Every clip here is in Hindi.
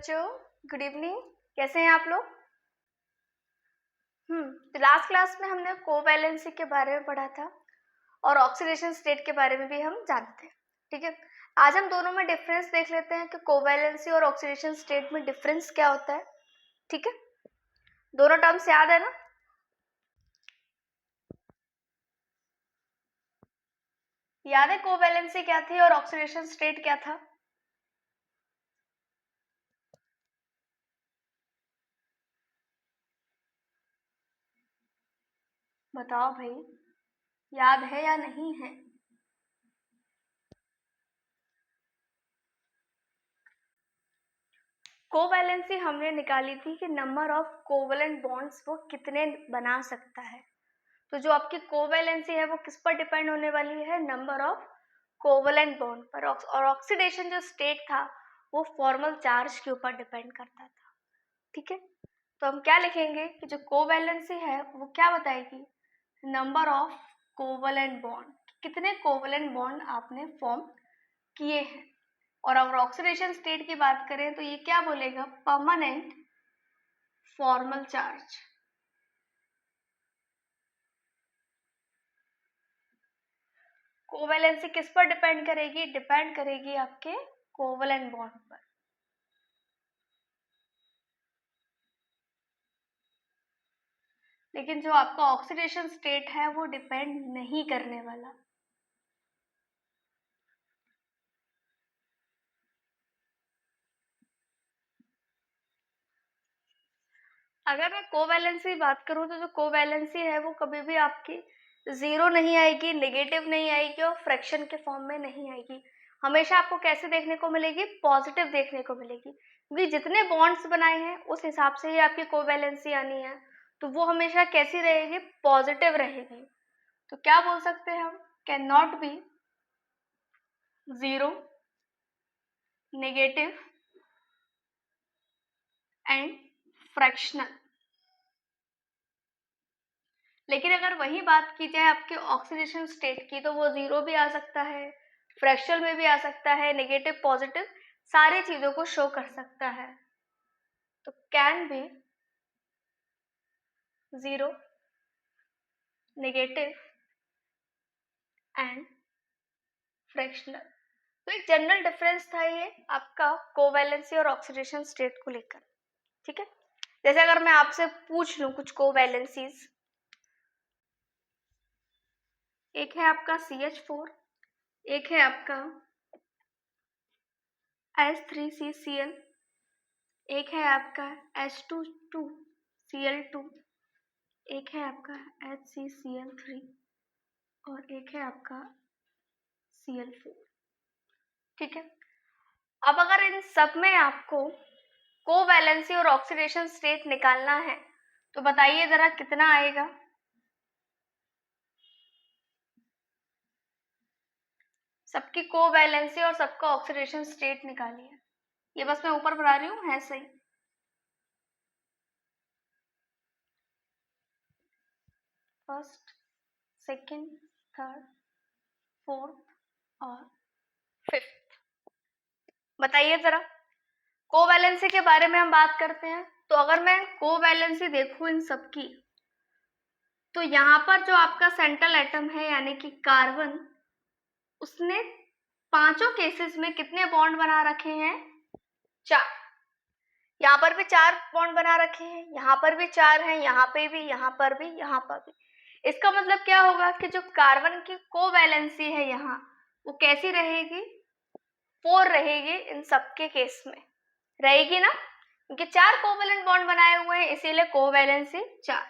बच्चों, गुड इवनिंग। कैसे हैं आप लोग? तो लास्ट क्लास में हमने कोवैलेंसी के बारे में पढ़ा था और ऑक्सीडेशन स्टेट के बारे में भी हम जानते हैं। ठीक है, आज हम दोनों में डिफरेंस देख लेते हैं कि कोवैलेंसी और ऑक्सीडेशन स्टेट में डिफरेंस क्या होता है। ठीक है, दोनों टर्म्स याद है ना? याद है कोवैलेंसी क्या थी और ऑक्सीडेशन स्टेट क्या था? बताओ भाई, याद है या नहीं है? कोवैलेंसी हमने निकाली थी कि नंबर ऑफ कोवैलेंट बॉन्ड्स वो कितने बना सकता है। तो जो आपकी कोवैलेंसी है वो किस पर डिपेंड होने वाली है? नंबर ऑफ कोवैलेंट बॉन्ड पर। और ऑक्सीडेशन जो स्टेट था वो फॉर्मल चार्ज के ऊपर डिपेंड करता था। ठीक है, तो हम क्या लिखेंगे कि जो कोवैलेंसी है वो क्या बताएगी? नंबर ऑफ कोवैलेंट बॉन्ड, कितने कोवैलेंट बॉन्ड आपने फॉर्म किए हैं। और अगर ऑक्सीडेशन स्टेट की बात करें तो ये क्या बोलेगा? Permanent formal charge. कोवैलेंसी किस पर डिपेंड करेगी? डिपेंड करेगी आपके कोवैलेंट बॉन्ड पर। लेकिन जो आपका ऑक्सीडेशन स्टेट है वो डिपेंड नहीं करने वाला। अगर मैं कोवैलेंसी की बात करूं तो जो कोवैलेंसी है वो कभी भी आपकी जीरो नहीं आएगी, नेगेटिव नहीं आएगी और फ्रैक्शन के फॉर्म में नहीं आएगी। हमेशा आपको कैसे देखने को मिलेगी? पॉजिटिव देखने को मिलेगी, क्योंकि जितने बॉन्ड्स बनाए हैं उस हिसाब से ही आपकी कोवैलेंसी आनी है। तो वो हमेशा कैसी रहेगी? पॉजिटिव रहेगी। तो क्या बोल सकते हैं हम? Can not be zero, negative and fractional. लेकिन अगर वही बात की जाए आपके ऑक्सीडेशन स्टेट की तो वो जीरो भी आ सकता है, फ्रैक्शनल में भी आ सकता है, नेगेटिव पॉजिटिव सारी चीजों को शो कर सकता है। तो can be zero, negative and fractional. तो एक जनरल डिफरेंस था ये आपका कोवैलेंसी और ऑक्सीडेशन स्टेट को लेकर। ठीक है, जैसे अगर मैं आपसे पूछ लूं कुछ कोवैलेंसीज, एक है आपका CH4, एक है आपका H3CCl, एक है आपका H22Cl2, एक है आपका HCCl3 और एक है आपका Cl4। ठीक है, अब अगर इन सब में आपको कोवैलेंसी और ऑक्सीडेशन स्टेट निकालना है तो बताइए जरा कितना आएगा? सबकी कोवैलेंसी और सबका ऑक्सीडेशन स्टेट निकालिए। ये बस मैं ऊपर बढ़ा रही हूँ, है सही? फर्स्ट, सेकंड, थर्ड, फोर्थ और फिफ्थ। बताइए जरा, कोवैलेंसी के बारे में हम बात करते हैं। तो अगर मैं कोवैलेंसी देखूं इन सबकी, तो यहाँ पर जो आपका सेंट्रल एटम है यानी कि कार्बन, उसने पांचों केसेस में कितने बॉन्ड बना रखे हैं? 4। यहाँ पर भी 4 बॉन्ड बना रखे हैं, यहाँ पर भी 4 हैं, यहाँ पे भी, यहाँ पर भी, यहाँ पर भी। इसका मतलब क्या होगा कि जो कार्बन की कोवैलेंसी है यहाँ, वो कैसी रहेगी? 4 रहेगी इन सबके केस में, रहेगी ना, क्योंकि 4 कोवैलेंट बॉन्ड बनाए हुए हैं इसीलिए कोवैलेंसी 4।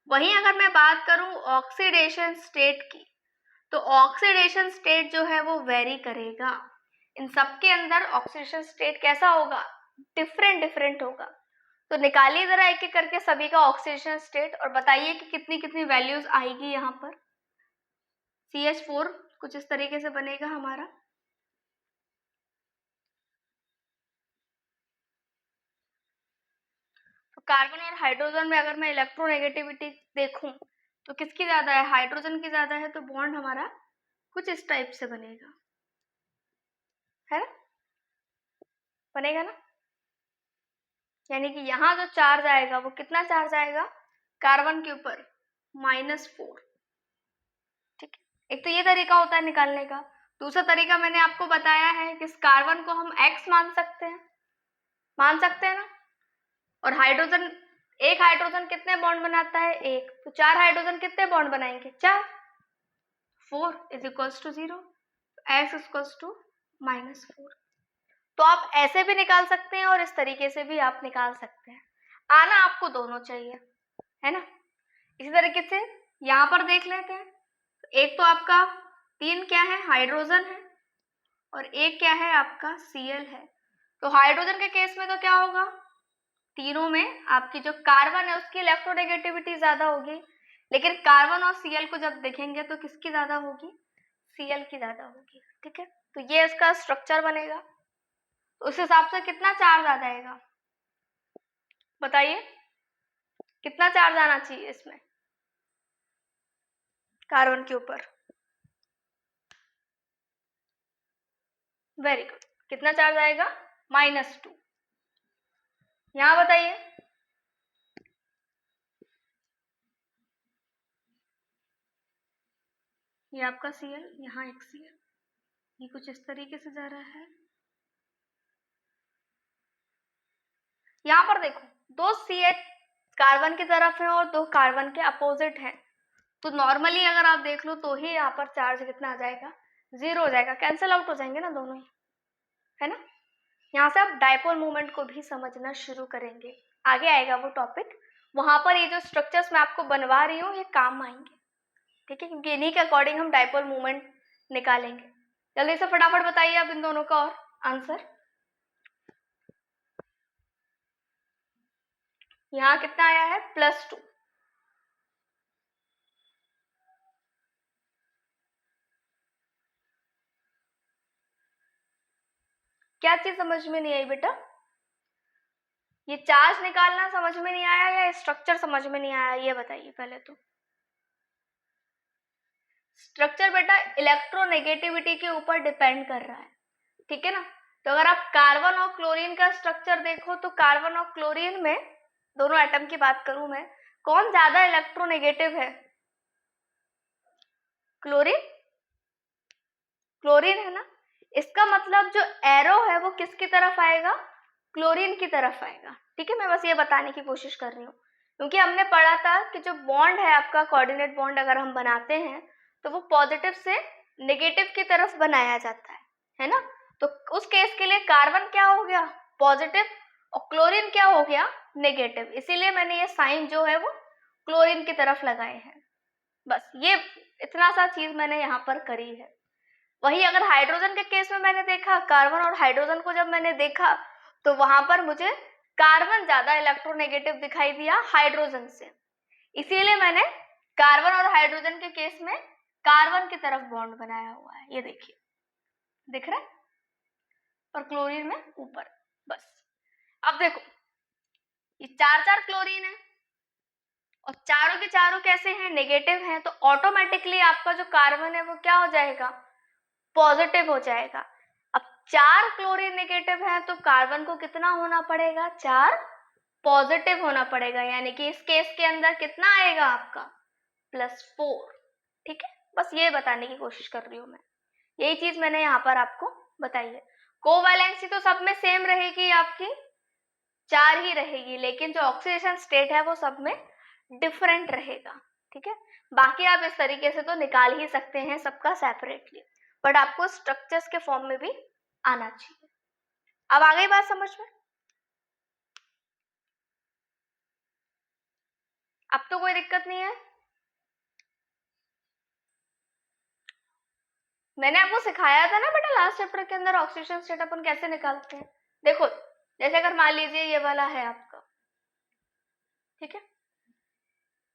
वहीं अगर मैं बात करूं ऑक्सीडेशन स्टेट की, तो ऑक्सीडेशन स्टेट जो है वो वेरी करेगा। इन सबके अंदर ऑक्सीडेशन स्टेट कैसा होगा? डिफरेंट डिफरेंट होगा। तो निकालिए जरा एक एक करके सभी का ऑक्सीडेशन स्टेट और बताइए कि कितनी कितनी वैल्यूज आएगी यहाँ पर। CH4 कुछ इस तरीके से बनेगा हमारा, तो कार्बन और हाइड्रोजन में अगर मैं इलेक्ट्रोनेगेटिविटी देखूं तो किसकी ज्यादा है? हाइड्रोजन की ज्यादा है, तो बॉन्ड हमारा कुछ इस टाइप से बनेगा, है ना? बनेगा ना? यानी कि यहाँ जो चार्ज आएगा वो कितना चार्ज आएगा कार्बन के ऊपर, -4। ठीक है, एक तो ये तरीका होता है निकालने का। दूसरा तरीका मैंने आपको बताया है कि इस कार्बन को हम x मान सकते हैं ना। और हाइड्रोजन, एक हाइड्रोजन कितने बॉन्ड बनाता है, एक, तो 4 हाइड्रोजन कितने बॉन्ड बनाएंगे, 4। 4 = 0, x = -4। तो आप ऐसे भी निकाल सकते हैं और इस तरीके से भी आप निकाल सकते हैं। आना आपको दोनों चाहिए, है ना। इसी तरीके से यहाँ पर देख लेते हैं। एक तो आपका 3 क्या है, हाइड्रोजन है, और एक क्या है आपका Cl है। तो हाइड्रोजन के केस में तो क्या होगा, तीनों में आपकी जो कार्बन है उसकी इलेक्ट्रोनेगेटिविटी ज्यादा होगी, लेकिन कार्बन और Cl को जब देखेंगे तो किसकी ज्यादा होगी, Cl की ज्यादा होगी। ठीक है, तो ये इसका स्ट्रक्चर बनेगा। तो उस हिसाब से कितना चार्ज आ जाएगा, बताइए कितना चार्ज आना चाहिए इसमें कार्बन के ऊपर। वेरी गुड, कितना चार्ज आएगा, -2। यहाँ बताइए, ये आपका Cl, यहाँ एक Cl, ये कुछ इस तरीके से जा रहा है। यहाँ पर देखो, दो CH कार्बन की तरफ है और दो कार्बन के अपोजिट है, तो नॉर्मली अगर आप देख लो तो ही यहाँ पर चार्ज कितना आ जाएगा, 0 हो जाएगा, कैंसिल आउट हो जाएंगे ना दोनों ही, है ना। यहाँ से आप डायपोल मूवमेंट को भी समझना शुरू करेंगे, आगे आएगा वो टॉपिक, वहां पर ये जो स्ट्रक्चर्स मैं आपको बनवा रही हूँ ये काम आएंगे। ठीक है, क्योंकि इन्हीं के अकॉर्डिंग हम डायपोल मूवमेंट निकालेंगे। जल्दी से फटाफट बताइए आप इन दोनों का और आंसर। यहाँ कितना आया है, +2। क्या चीज समझ में नहीं आई बेटा, ये चार्ज निकालना समझ में नहीं आया या स्ट्रक्चर समझ में नहीं आया, ये बताइए पहले तो। स्ट्रक्चर बेटा इलेक्ट्रोनेगेटिविटी के ऊपर डिपेंड कर रहा है, ठीक है ना। तो अगर आप कार्बन और क्लोरीन का स्ट्रक्चर देखो तो कार्बन और क्लोरीन में, दोनों एटम की बात करूं मैं, कौन ज्यादा इलेक्ट्रोनेगेटिव है, क्लोरीन, क्लोरीन है ना। इसका मतलब जो एरो है वो किसकी तरफ आएगा, क्लोरीन की तरफ आएगा। ठीक है, मैं बस ये बताने की कोशिश कर रही हूँ, क्योंकि हमने पढ़ा था कि जो बॉन्ड है आपका, कोऑर्डिनेट बॉन्ड अगर हम बनाते हैं तो वो पॉजिटिव से नेगेटिव की तरफ बनाया जाता है ना। तो उस केस के लिए कार्बन क्या हो गया, पॉजिटिव, और क्लोरीन क्या हो गया, नेगेटिव। इसीलिए मैंने ये साइन जो है वो क्लोरीन की तरफ लगाए हैं। बस ये इतना सा चीज मैंने यहाँ पर करी है। वही अगर हाइड्रोजन के केस में मैंने देखा, कार्बन और हाइड्रोजन को जब मैंने देखा तो वहां पर मुझे कार्बन ज्यादा इलेक्ट्रोनेगेटिव दिखाई दिया हाइड्रोजन से, इसीलिए मैंने कार्बन और हाइड्रोजन के केस में कार्बन की तरफ बॉन्ड बनाया हुआ है, ये देखिए दिख रहा है, और क्लोरीन में ऊपर। बस अब देखो, ये 4 क्लोरीन है और चारों के चारों कैसे हैं, नेगेटिव हैं, तो ऑटोमेटिकली आपका जो कार्बन है वो क्या हो जाएगा, पॉजिटिव हो जाएगा। अब 4 क्लोरीन नेगेटिव है तो कार्बन को कितना होना पड़ेगा, 4 पॉजिटिव होना पड़ेगा, यानी कि इस केस के अंदर कितना आएगा आपका, +4। ठीक है, बस ये बताने की कोशिश कर रही हूँ मैं, यही चीज मैंने यहाँ पर आपको बताई है। कोवैलेंसी तो सब में सेम रहेगी आपकी, 4 ही रहेगी, लेकिन जो ऑक्सीडेशन स्टेट है वो सब में डिफरेंट रहेगा। ठीक है, बाकी आप इस तरीके से तो निकाल ही सकते हैं सबका सेपरेटली, बट आपको स्ट्रक्चर्स के फॉर्म में भी आना चाहिए। अब आ गई बात समझ में, अब तो कोई दिक्कत नहीं है। मैंने आपको सिखाया था ना बेटा लास्ट चैप्टर के अंदर ऑक्सीडेशन स्टेट अपन कैसे निकालते हैं। देखो, जैसे अगर मान लीजिए ये वाला है आपका, ठीक है,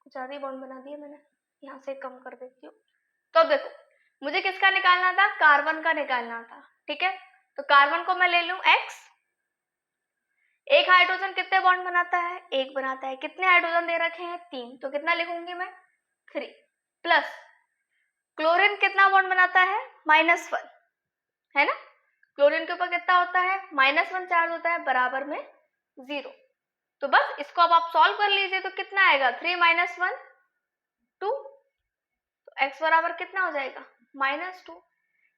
कुछ ज्यादा ही बॉन्ड बना दिया मैंने, यहाँ से कम कर देती हूँ। तो अब देखो, मुझे किसका निकालना था, कार्बन का निकालना था। ठीक है, तो कार्बन को मैं ले लूं x, एक हाइड्रोजन कितने बॉन्ड बनाता है, एक बनाता है, कितने हाइड्रोजन दे रखे हैं, 3, तो कितना लिखूंगी मैं, 3, प्लस क्लोरीन कितना बॉन्ड बनाता है, -1, है ना। क्लोरीन के ऊपर कितना होता है, -1 चार्ज होता है, बराबर में 0। तो बस इसको अब आप सॉल्व कर लीजिए, तो कितना आएगा 3 - 1 2, तो x बराबर कितना हो जाएगा -2,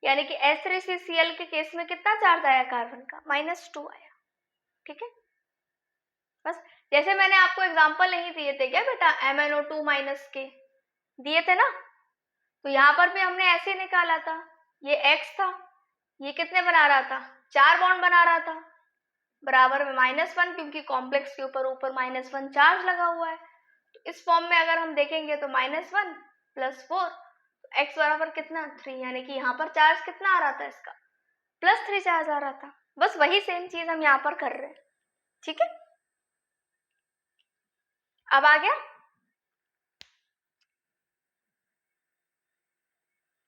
यानी कि H3CCl के केस में कितना चार्ज आया कार्बन का -2 आया। ठीक है, बस जैसे मैंने आपको एग्जांपल नहीं दिए थे क्या बेटा, MnO2- के दिए थे ना, तो यहाँ पर भी हमने ऐसे निकाला था, ये x था, ये कितने बना रहा था 4 बॉन्ड बना रहा था, बराबर में -1 क्योंकि कॉम्प्लेक्स के ऊपर -1 चार्ज लगा हुआ है। तो इस फॉर्म में अगर हम देखेंगे तो -1 + 4, तो x बराबर कितना 3, यानी कि यहाँ पर चार्ज कितना आ रहा था इसका +3 चार्ज आ रहा था। बस वही सेम चीज हम यहाँ पर कर रहे हैं। ठीक है, अब आ गया,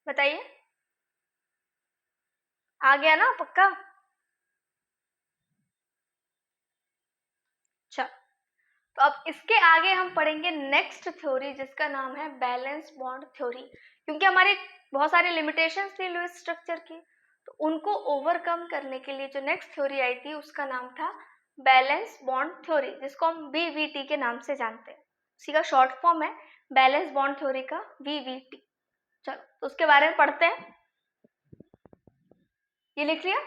बताइए, आ गया ना पक्का? अच्छा, तो अब इसके आगे हम पढ़ेंगे नेक्स्ट थ्योरी जिसका नाम है बैलेंस बॉन्ड थ्योरी, क्योंकि हमारी बहुत सारी लिमिटेशंस थी लुईस स्ट्रक्चर की, तो उनको ओवरकम करने के लिए जो नेक्स्ट थ्योरी आई थी उसका नाम था बैलेंस बॉन्ड थ्योरी, जिसको हम BVT के नाम से जानते हैं। उसी का शॉर्ट फॉर्म है बैलेंस बॉन्ड थ्योरी का BVT। चलो तो उसके बारे में पढ़ते हैं, ये लिख लिया।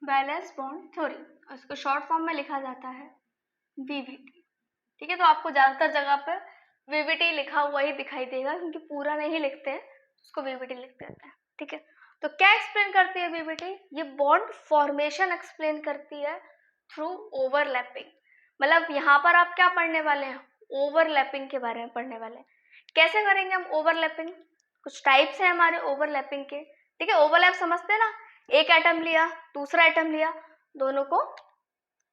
बैलेंस बॉन्ड थ्योरी, उसको शॉर्ट फॉर्म में लिखा जाता है BVT। ठीक है, तो आपको ज्यादातर जगह पर VVT लिखा हुआ ही दिखाई देगा, क्योंकि पूरा नहीं लिखते हैं, उसको VVT लिख देते हैं। ठीक है, तो क्या एक्सप्लेन करती है BVT? ये बॉन्ड फॉर्मेशन एक्सप्लेन करती है थ्रू ओवरलैपिंग। मतलब यहाँ पर आप क्या पढ़ने वाले हैं, ओवरलैपिंग के बारे में पढ़ने वाले हैं। कैसे करेंगे हम ओवरलैपिंग? कुछ टाइप्स है हमारे ओवरलैपिंग के। ठीक है, ओवरलैप समझते हैं ना, एक एटम लिया, दूसरा एटम लिया, दोनों को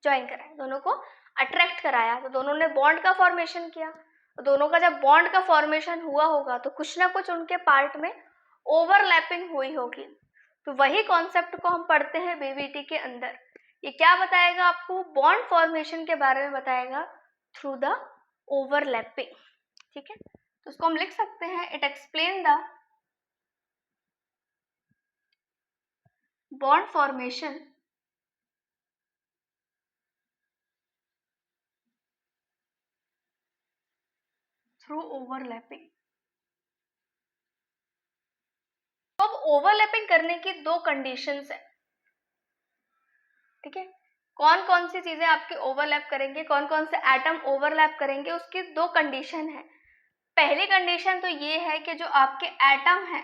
ज्वाइन कराया, दोनों को अट्रैक्ट कराया, तो दोनों ने बॉन्ड का फॉर्मेशन किया। तो दोनों का जब बॉन्ड का फॉर्मेशन हुआ होगा तो कुछ ना कुछ उनके पार्ट में ओवरलैपिंग हुई होगी। तो वही कॉन्सेप्ट को हम पढ़ते हैं BVT के अंदर। ये क्या बताएगा आपको, बॉन्ड फॉर्मेशन के बारे में बताएगा थ्रू द ओवरलैपिंग। ठीक है, तो उसको हम लिख सकते हैं, it explain the bond formation through overlapping. अब ओवरलैपिंग करने की दो कंडीशंस है। ठीक है, कौन कौन सी चीजें आपके ओवरलैप करेंगे, कौन कौन से एटम ओवरलैप करेंगे, उसकी दो कंडीशन है। पहली कंडीशन तो ये है कि जो आपके एटम है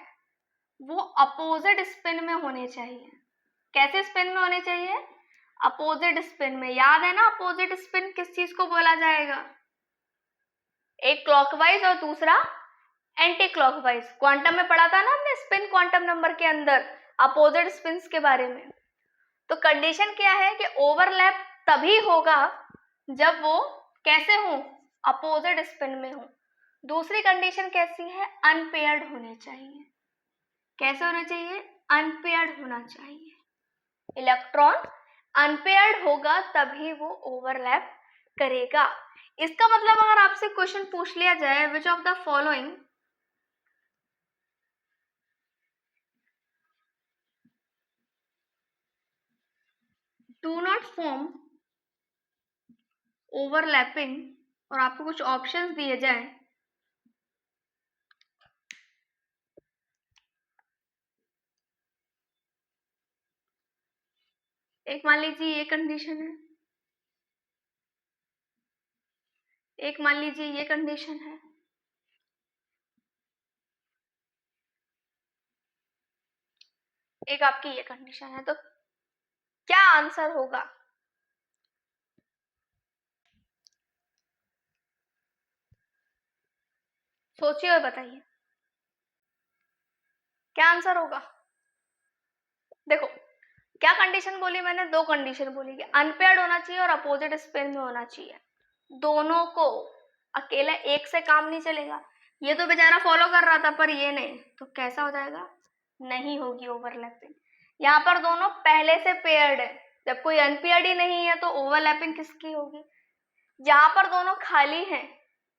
वो अपोजिट स्पिन में होने चाहिए। कैसे स्पिन में होने चाहिए? अपोजिट स्पिन में। याद है ना अपोजिट स्पिन किस चीज को बोला जाएगा? एक क्लॉकवाइज और दूसरा एंटी क्लॉकवाइज। क्वांटम में पढ़ा था ना हमने स्पिन क्वांटम नंबर के अंदर अपोजिट स्पिन्स के बारे में। तो कंडीशन क्या है कि ओवरलैप तभी होगा जब वो कैसे हो, अपोजिट स्पिन में हो। दूसरी कंडीशन कैसी है, अनपेयर्ड होने चाहिए। कैसे होना चाहिए? अनपेयर्ड होना चाहिए। इलेक्ट्रॉन अनपेयर्ड होगा तभी वो ओवरलैप करेगा। इसका मतलब अगर आपसे क्वेश्चन पूछ लिया जाए, which of the following do not form overlapping, और आपको कुछ ऑप्शंस दिए जाए, एक मान लीजिए ये कंडीशन है, एक मान लीजिए ये कंडीशन है, एक आपकी ये कंडीशन है, तो क्या आंसर होगा? सोचिए और बताइए क्या आंसर होगा। देखो क्या कंडीशन बोली मैंने, दो कंडीशन बोली कि अनपेयर्ड होना चाहिए और अपोजिट स्पिन में होना चाहिए। दोनों को, अकेला एक से काम नहीं चलेगा। ये तो बेचारा फॉलो कर रहा था पर ये नहीं, तो कैसा हो जाएगा? नहीं होगी ओवरलैपिंग। यहाँ पर दोनों पहले से पेयर्ड है, जब कोई अनपेयर्ड ही नहीं है तो ओवरलैपिंग किसकी होगी? जहां पर दोनों खाली हैं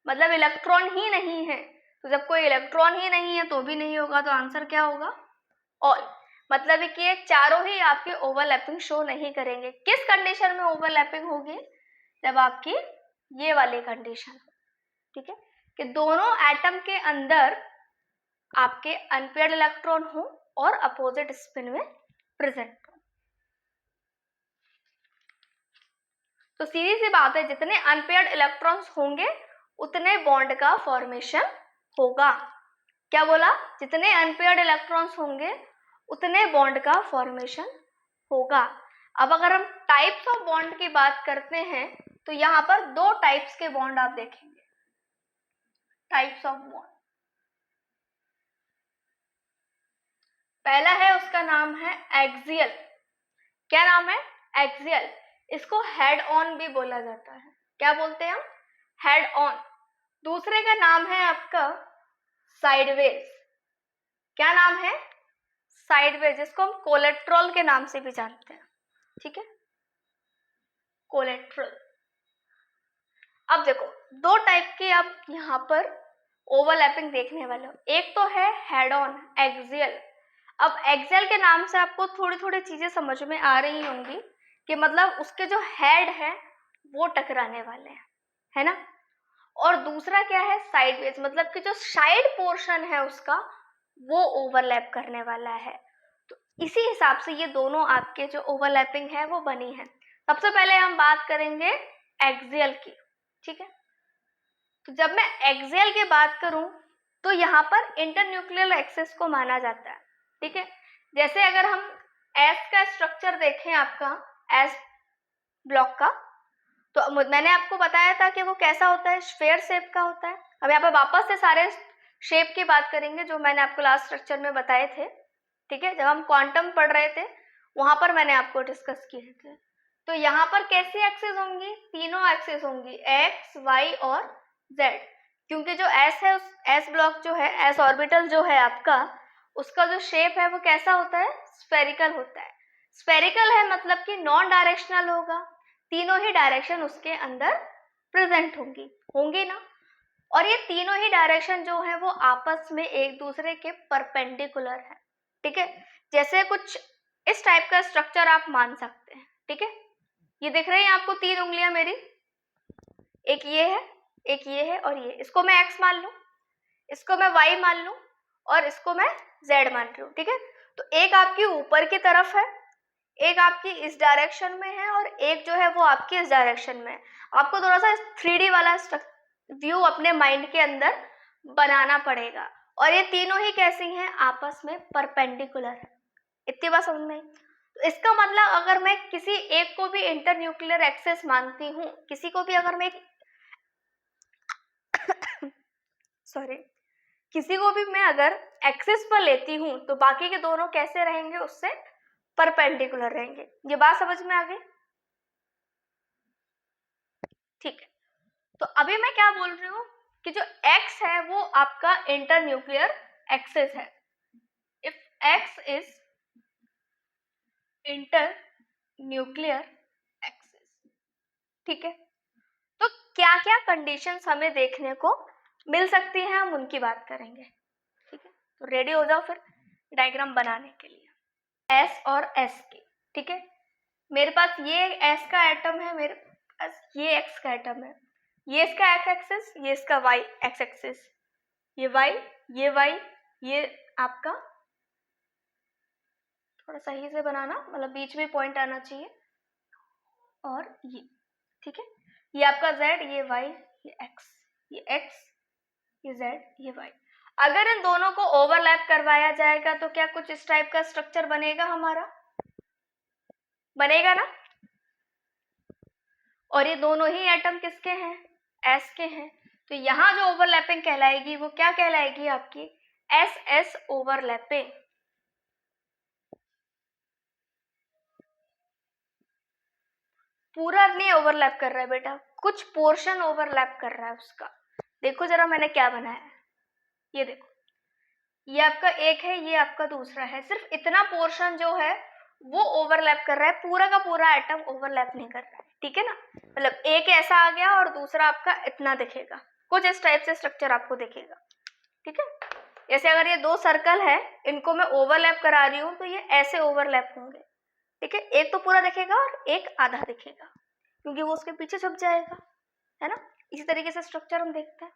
मतलब इलेक्ट्रॉन ही नहीं है। तो जब कोई इलेक्ट्रॉन ही नहीं है तो भी नहीं होगा, तो आंसर क्या होगा? ऑल। मतलब है कि ये चारों ही आपके ओवरलैपिंग शो नहीं करेंगे। किस कंडीशन में ओवरलैपिंग होगी? जब आपकी ये वाली कंडीशन, ठीक है, कि दोनों एटम के अंदर आपके अनपेयर्ड इलेक्ट्रॉन हो और अपोजिट स्पिन में प्रेजेंट हो। तो सीधी सी बात है, जितने अनपेयर्ड इलेक्ट्रॉन्स होंगे उतने बॉन्ड का फॉर्मेशन होगा। क्या बोला? जितने अनपेयर्ड इलेक्ट्रॉन्स होंगे उतने बॉन्ड का फॉर्मेशन होगा। अब अगर हम टाइप्स ऑफ बॉन्ड की बात करते हैं तो यहाँ पर दो टाइप्स के बॉन्ड आप देखेंगे। टाइप्स ऑफ बॉन्ड, पहला है उसका नाम है एक्सियल। क्या नाम है? एक्सियल। इसको हेड ऑन भी बोला जाता है। क्या बोलते हैं हम? Head on. दूसरे का नाम है आपका साइडवेज। क्या नाम है? साइडवेज, जिसको हम कोलेट्रॉल के नाम से भी जानते हैं, ठीक है, कोलेट्रॉल। अब देखो, दो टाइप के आप यहाँ पर ओवरलैपिंग देखने वाले हो। एक तो है हेड ऑन, एक्सियल। अब एक्सियल के नाम से आपको थोड़ी थोड़ी चीजें समझ में आ रही होंगी कि मतलब उसके जो हेड है वो टकराने वाले हैं, है ना। और दूसरा क्या है? साइडवेज, मतलब कि जो साइड पोर्शन है उसका वो ओवरलैप करने वाला है। तो इसी हिसाब से ये दोनों आपके जो ओवरलैपिंग है वो बनी है। सबसे पहले हम बात करेंगे एक्सियल की, ठीक है। तो जब मैं एक्सियल की बात करूं तो यहाँ पर इंटरन्यूक्लियर एक्सिस को माना जाता है, ठीक है। जैसे अगर हम एस का स्ट्रक्चर देखें, आपका एस ब्लॉक का, तो मैंने आपको बताया था कि वो कैसा होता है, स्फेयर शेप का होता है। अब यहाँ पर वापस से सारे शेप की बात करेंगे जो मैंने आपको लास्ट स्ट्रक्चर में बताए थे, ठीक है, जब हम क्वांटम पढ़ रहे थे वहां पर मैंने आपको डिस्कस किए थे। तो यहाँ पर कैसी एक्सिस होंगी? तीनों एक्सिस होंगी, एक्स, वाई और जेड। क्योंकि जो एस है, उस एस ब्लॉक जो है, एस ऑर्बिटल जो है आपका, उसका जो शेप है वो कैसा होता है? स्फेरिकल होता है। स्फेरिकल है मतलब कि नॉन डायरेक्शनल होगा, तीनों ही डायरेक्शन उसके अंदर प्रेजेंट होंगी ना। और ये तीनों ही डायरेक्शन जो है वो आपस में एक दूसरे के परपेंडिकुलर है, ठीक है। जैसे कुछ इस टाइप का स्ट्रक्चर आप मान सकते हैं, ठीक है। ये दिख रही है आपको तीन उंगलियां मेरी, एक ये है, एक ये है और ये। इसको मैं एक्स मान लूं, इसको मैं वाई मान लूं और इसको मैं जेड मान रही हूँ, ठीक है। तो एक आपकी ऊपर की तरफ है, एक आपकी इस डायरेक्शन में है और एक जो है वो आपकी इस डायरेक्शन में है। आपको थोड़ा सा 3D वाला व्यू अपने माइंड के अंदर बनाना पड़ेगा। और ये तीनों ही कैसी हैं? आपस में परपेंडिकुलर है। इतनी बात समझ में आई? तो इसका मतलब अगर मैं किसी एक को भी इंटरन्यूक्लियर एक्सिस मानती हूँ, किसी को भी अगर मैं सॉरी किसी को भी मैं अगर एक्सिस पर लेती हूँ तो बाकी के दोनों कैसे रहेंगे? उससे परपेंडिकुलर रहेंगे। ये बात समझ में आ गई? ठीक है। तो अभी मैं क्या बोल रही हूँ कि जो x है वो आपका इंटरन्यूक्लियर एक्सिस है। If x is internuclear axis, ठीक है। तो क्या क्या कंडीशंस हमें देखने को मिल सकती हैं, हम उनकी बात करेंगे, ठीक है। तो रेडी हो जाओ फिर डायग्राम बनाने के लिए s और s की, ठीक है। मेरे पास ये s का एटम है, मेरे पास ये x का एटम है, ये इसका x एक्सिस, ये इसका y एक्स एक्सिस, ये y, ये y, ये आपका, थोड़ा सही से बनाना, मतलब बीच में पॉइंट आना चाहिए, और ये, ठीक है। ये आपका z, ये y, ये x, ये x, ये z, ये y। अगर इन दोनों को ओवरलैप करवाया जाएगा तो क्या कुछ इस टाइप का स्ट्रक्चर बनेगा हमारा? बनेगा ना। और ये दोनों ही एटम किसके हैं? s के हैं। तो यहाँ जो ओवरलैपिंग कहलाएगी वो क्या कहलाएगी? आपकी एस एस ओवरलैपिंग। पूरा नहीं ओवरलैप कर रहा है बेटा, कुछ पोर्शन ओवरलैप कर रहा है उसका। देखो जरा मैंने क्या बनाया है, ये देखो, ये आपका एक है, ये आपका दूसरा है। सिर्फ इतना पोर्शन जो है वो ओवरलैप कर रहा है, पूरा का पूरा एटम ओवरलैप नहीं कर रहा है, ठीक है ना। मतलब एक ऐसा आ गया और दूसरा आपका इतना दिखेगा, कुछ इस टाइप से स्ट्रक्चर आपको दिखेगा, ठीक है। जैसे अगर ये दो सर्कल है, इनको मैं ओवरलैप करा रही हूँ तो ये ऐसे ओवरलैप होंगे, ठीक है। एक तो पूरा दिखेगा और एक आधा दिखेगा, क्योंकि वो उसके पीछे छुप जाएगा, है ना। इसी तरीके से स्ट्रक्चर हम देखते हैं।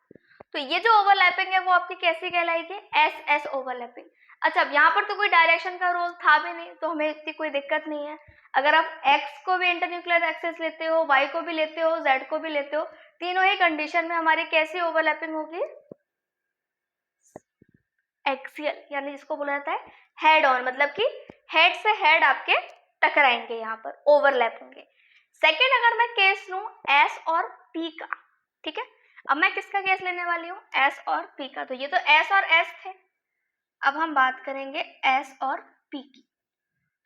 तो ये जो ओवरलैपिंग है वो आपकी कैसी कहलाएगी, एस एस ओवरलैपिंग। अच्छा, अब यहाँ पर तो कोई डायरेक्शन का रोल था भी नहीं, तो हमें इतनी कोई दिक्कत नहीं है। अगर आप x को भी इंटरन्यूक्लियर एक्सिस लेते हो, y को भी लेते हो, z को भी लेते हो, तीनों ही कंडीशन में हमारी कैसी ओवरलैपिंग होगी, एक्सियल, यानी जिसको बोला जाता है हेड ऑन, मतलब कि हेड से हेड आपके टकराएंगे, यहाँ पर ओवरलैप होंगे। सेकेंड, अगर मैं केस लूं एस और पी का, ठीक है। अब मैं किसका केस लेने वाली हूँ, एस और पी का। तो ये तो एस और एस थे, अब हम बात करेंगे एस और पी की।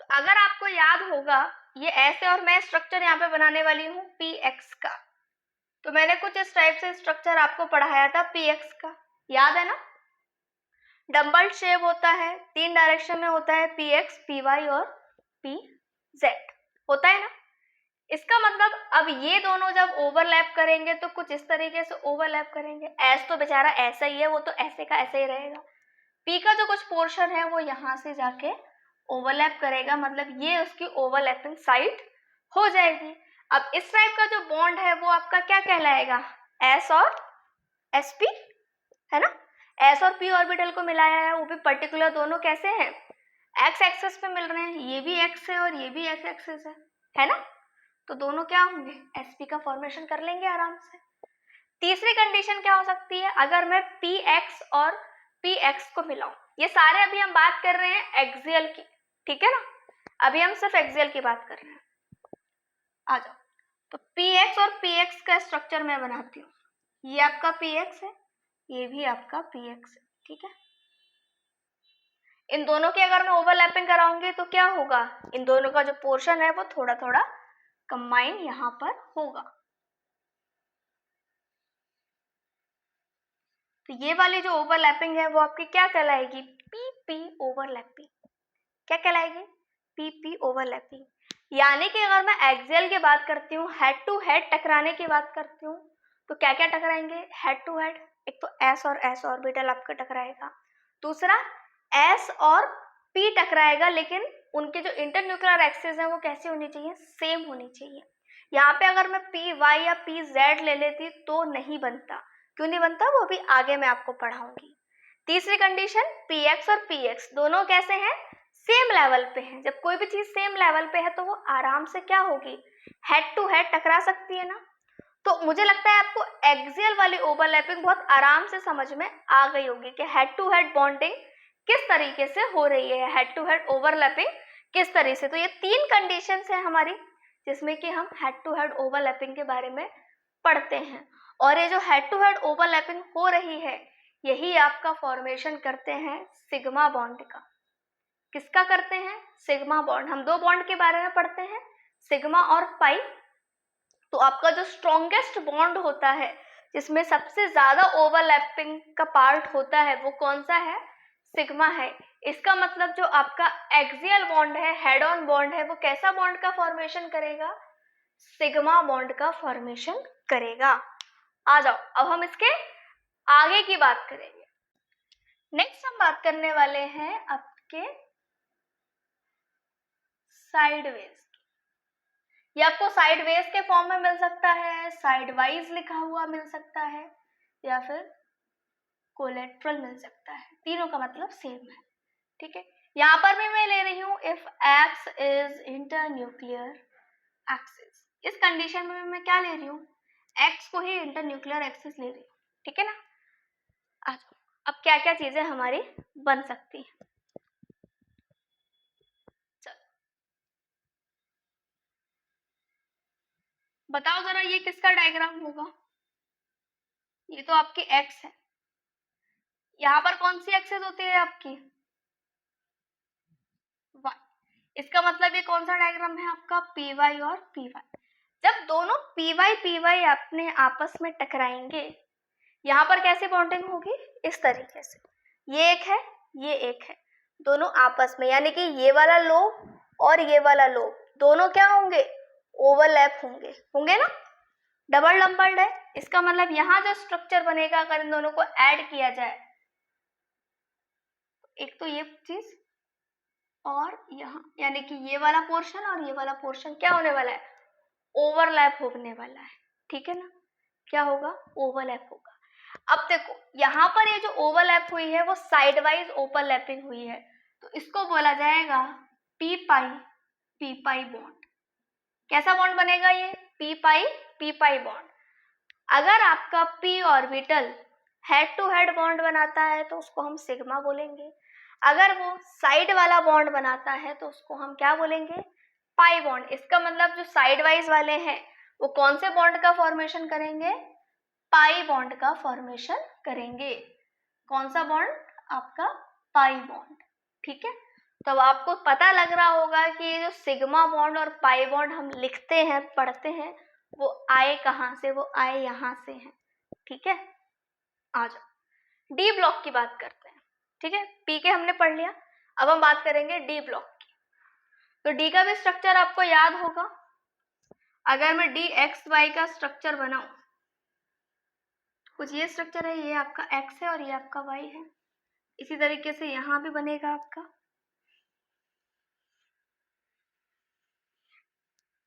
तो अगर आपको याद होगा, ये ऐसे और मैं स्ट्रक्चर यहाँ पे बनाने वाली हूँ पी एक्स का। तो मैंने कुछ इस टाइप से स्ट्रक्चर आपको पढ़ाया था पी एक्स का, याद है ना। डम्बल शेप होता है, 3 डायरेक्शन में होता है, पी एक्स, पी वाई और पी जेड होता है ना। इसका मतलब अब ये दोनों जब ओवरलैप करेंगे तो कुछ इस तरीके से ओवरलैप करेंगे। एस तो बेचारा ऐसा ही है, वो तो ऐसे का ऐसे ही रहेगा। पी का जो कुछ पोर्शन है वो यहाँ से जाके ओवरलैप करेगा, मतलब ये उसकी ओवरलैपिंग साइड हो जाएगी। अब इस टाइप का जो बॉन्ड है वो आपका क्या कहलाएगा, एस और एस पी, है ना। एस और पी ऑर्बिटल को मिलाया है, वो भी पर्टिकुलर, दोनों कैसे हैं, एक्स एक्सिस पे मिल रहे हैं, ये भी एक्स है और ये भी एक्स एक्सिस है ना। तो दोनों क्या होंगे, sp का फॉर्मेशन कर लेंगे आराम से। तीसरी कंडीशन क्या हो सकती है, अगर मैं px और px को मिलाऊं। ये सारे अभी हम बात कर रहे हैं एक्सियल की, ठीक है ना, अभी हम सिर्फ एक्सियल की बात कर रहे हैं। आ जाओ, तो px और px का स्ट्रक्चर मैं बनाती हूँ। ये आपका px है, ये भी आपका px है, ठीक है। इन दोनों की अगर मैं ओवरलैपिंग कराऊंगी तो क्या होगा, इन दोनों का जो पोर्शन है वो थोड़ा थोड़ा कंबाइन यहाँ पर होगा। तो ये वाली जो ओवरलैपिंग है वो आपकी क्या कहलाएगी, पी ओवरलैपिंग। क्या कहलाएगी, पी ओवरलैपिंग। यानी कि अगर मैं एक्सियल की बात करती हूँ, हेड टू हेड टकराने की बात करती हूँ, तो क्या क्या टकराएंगे, हेड टू हेड। एक तो एस और एस ऑर्बिटल आपका टकराएगा, दूसरा एस और पी टकराएगा, लेकिन उनके जो इंटरन्यूक्लियर एक्सिस है वो कैसी होनी चाहिए, सेम होनी चाहिए। यहाँ पे अगर मैं पी वाई या पी जेड ले लेती तो नहीं बनता। क्यों नहीं बनता, वो भी आगे मैं आपको पढ़ाऊंगी। तीसरी कंडीशन, पी एक्स और पी एक्स दोनों कैसे हैं, सेम लेवल पे हैं। जब कोई भी चीज सेम लेवल पे है तो वो आराम से क्या होगी, हेड टू हेड टकरा सकती है ना। तो मुझे लगता है आपको एक्सियल वाली ओवरलैपिंग बहुत आराम से समझ में आ गई होगी कि हेड टू हेड बॉन्डिंग किस तरीके से हो रही है, हेड टू हेड ओवरलैपिंग किस तरीके से। तो ये 3 कंडीशंस है हमारी, जिसमें कि हम हेड टू हेड ओवरलैपिंग के बारे में पढ़ते हैं। और ये जो हेड टू हेड ओवरलैपिंग हो रही है, यही आपका फॉर्मेशन करते हैं सिग्मा बॉन्ड का। किसका करते हैं, सिग्मा बॉन्ड। हम 2 बॉन्ड के बारे में पढ़ते हैं, सिग्मा और पाई। तो आपका जो स्ट्रॉन्गेस्ट बॉन्ड होता है, जिसमें सबसे ज्यादा ओवरलैपिंग का पार्ट होता है, वो कौन सा है, सिग्मा है। इसका मतलब जो आपका एक्सियल बॉन्ड है, हेड ऑन बॉन्ड है, वो कैसा बॉन्ड का फॉर्मेशन करेगा, सिग्मा बॉन्ड का फॉर्मेशन करेगा। आ जाओ, अब हम इसके आगे की बात करेंगे। नेक्स्ट हम बात करने वाले हैं आपके साइडवेज। ये आपको साइडवेज के फॉर्म में मिल सकता है, साइडवाइज लिखा हुआ मिल सकता है, या फिर कोलेट्रल मिल सकता है। तीनों का मतलब सेम है, ठीक है। यहाँ पर भी मैं ले रही हूँ if x is internuclear axis. इस कंडीशन में मैं क्या ले रही हूँ, एक्स को ही इंटरन्यूक्लियर एक्सिस ले रही हूँ, ठीक है ना। अच्छा, अब क्या क्या चीजें हमारी बन सकती हैं, बताओ जरा, ये किसका डायग्राम होगा, ये तो आपकी एक्स है। यहाँ पर कौन सी एक्सिस होती है आपकी, वाई। इसका मतलब ये कौन सा डायग्राम है आपका, पी वाई और पी वाई। जब दोनों पी वाई अपने आपस में टकराएंगे, यहाँ पर कैसे बॉन्डिंग होगी, इस तरीके से। ये एक है, ये एक है, दोनों आपस में, यानी कि ये वाला लोब और ये वाला लोब दोनों क्या होंगे, ओवरलैप होंगे, होंगे ना। डबल डबल्ड है, इसका मतलब यहाँ जो स्ट्रक्चर बनेगा अगर इन दोनों को ऐड किया जाए, एक तो ये चीज और यहाँ, यानी कि ये वाला पोर्शन और ये वाला पोर्शन क्या होने वाला है, ओवरलैप होने वाला है, ठीक है ना, क्या होगा, ओवरलैप होगा। अब देखो यहाँ पर ये जो ओवरलैप हुई है वो साइड वाइज ओवरलैपिंग हुई है, तो इसको बोला जाएगा पी पाई बॉन्ड। कैसा बॉन्ड बनेगा ये, पी पाई बॉन्ड। अगर आपका P orbital head to head bond बनाता है तो उसको हम सिग्मा बोलेंगे, अगर वो साइड वाला बॉन्ड बनाता है तो उसको हम क्या बोलेंगे, पाई बॉन्ड। इसका मतलब जो साइड वाइज वाले हैं वो कौन से बॉन्ड का फॉर्मेशन करेंगे, पाई बॉन्ड का फॉर्मेशन करेंगे। कौन सा बॉन्ड, आपका पाई बॉन्ड, ठीक है। तो अब आपको पता लग रहा होगा कि ये जो सिग्मा बॉन्ड और पाई बॉन्ड हम लिखते हैं, पढ़ते हैं, वो आए कहाँ से, वो आए यहाँ से हैं, ठीक है। आ जाओ डी ब्लॉक की बात करते हैं, ठीक है। पी के हमने पढ़ लिया, अब हम बात करेंगे डी ब्लॉक की। तो डी का भी स्ट्रक्चर आपको याद होगा। अगर मैं डी एक्स वाई का स्ट्रक्चर बनाऊं, कुछ ये स्ट्रक्चर है, ये आपका एक्स है और ये आपका वाई है। इसी तरीके से यहाँ भी बनेगा आपका,